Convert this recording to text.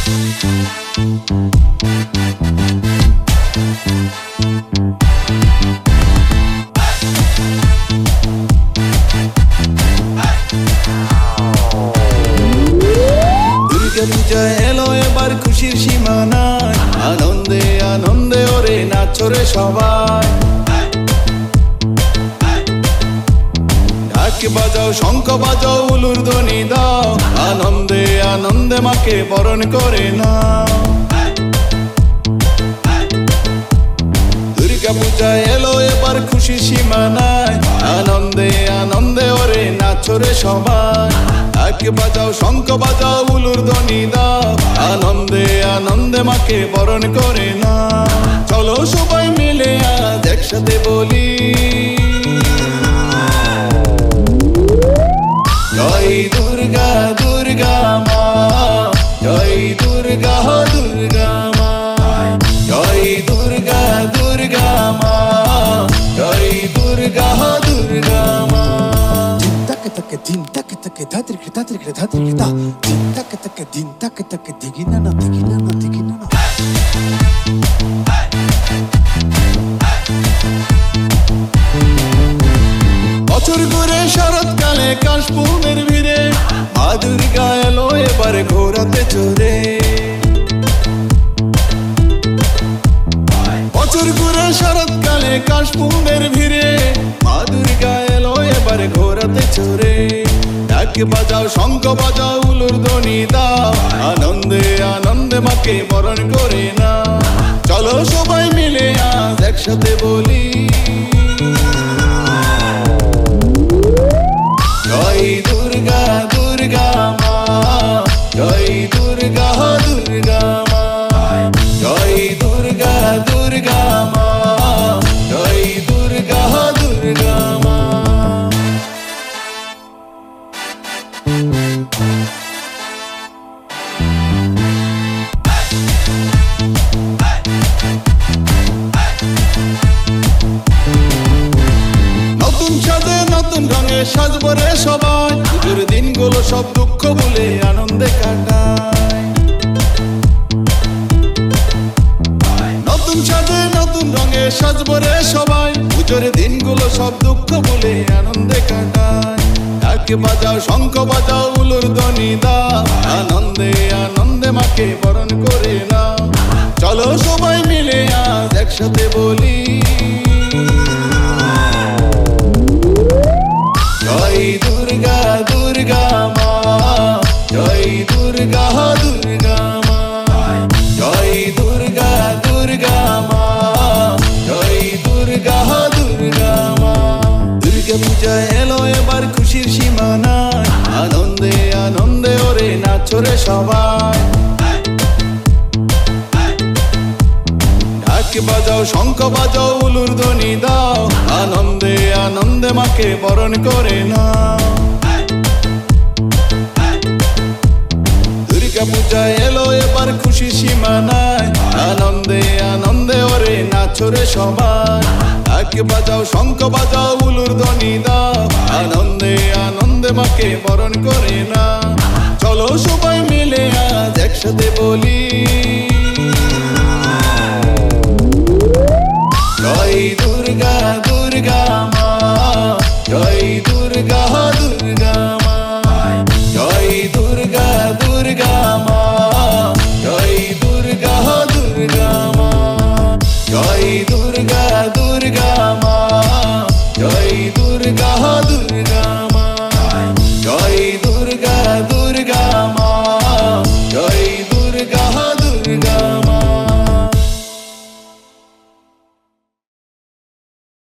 দুর্গা পূজা এলো এবার খুশির সীমা নাই, আনন্দে আনন্দে ওরে নাচো রে সবাই। ঢাক বাজাও, শঙ্খ বাজাও, উলুর ধ্বনি দাও, আনন্দে আনন্দে মাকে বরণ করে নাও। দুর্গা পূজা এলো এবার খুশির সীমা নাই, আনন্দে আনন্দে ওরে নাচো রে সবাই। ঢাক বাজাও, শঙ্খ বাজাও, উলুর ধ্বনি দাও, আনন্দে আনন্দে মাকে বরণ করে নাও। চলো সবাই মিলে আজ একসাথে বলি, জয় দুর্গা দুর্গা মা, জয় দুর্গা দুর্গা মা, জয় দুর্গা দুর্গা মা, জয় দুর্গা দুর্গা মা। din tak tak dhatir ke dhatir ke dhatir ke da din tak tak digina na digina na digina na বছর ঘুরে শরৎকালে কাশফুলের ভিড়ে মা দুর্গা এলো এবার ঘোরাতে চড়ে। বছর ঘুরে শরৎকালে কাশফুলের ভিড়ে মা দুর্গা এলো এবার ঘোরাতে চড়ে। ঢাক বাজাও, শঙ্খ বাজাও, উলুর ধ্বনি দাও, আনন্দে আনন্দে মাকে বরণ করে নাও। চলো সবাই মিলে আজ একসাথে বলি, জয় দুর্গা দুর্গা মা, জয় দুর্গা দুর্গা মা, জয় দুর্গা দুর্গা মা, জয় দুর্গা দুর্গা মা। নতুন সাজে নতুন রঙে সাজবো রে সবাই, পুজোর দিনগুলো সব দুঃখ ভুলে আনন্দে কাটায়। নতুন সাজে নতুন রঙে সাজবো রে সবাই, পুজোর দিনগুলো সব দুঃখ ভুলে আনন্দে কাটায়। ঢাক বাজাও, শঙ্খ বাজাও, উলুর ধ্বনি দাও, আনন্দে আনন্দে মাকে বরণ করে নাও। চলো সবাই মিলে আজ একসাথে বলি, জয় দুর্গা দুর্গা মা, জয় দুর্গা দুর্গা মা, জয় দুর্গা দুর্গা মা, জয় দুর্গা দুর্গা মা। দুর্গা পূজা এলো এবার খুশির সীমা নাই, আনন্দে আনন্দে ওরে নাচো রে সবাই। ঢাক বাজাও, শঙ্খ বাজাও, উলুর ধ্বনি দাও, আনন্দে আনন্দে মাকে বরণ করে নাও। দুর্গা পূজা এলো এবার খুশি সীমা নাই, আনন্দে আনন্দে ওরে নাচো রে সবাই। ঢাক বাজাও, শঙ্খ বাজাও, উলুর ধ্বনি দাও, আনন্দে আনন্দে মাকে বরণ করে নাও। চলো সবাই মিলে আজ একসাথে বলি,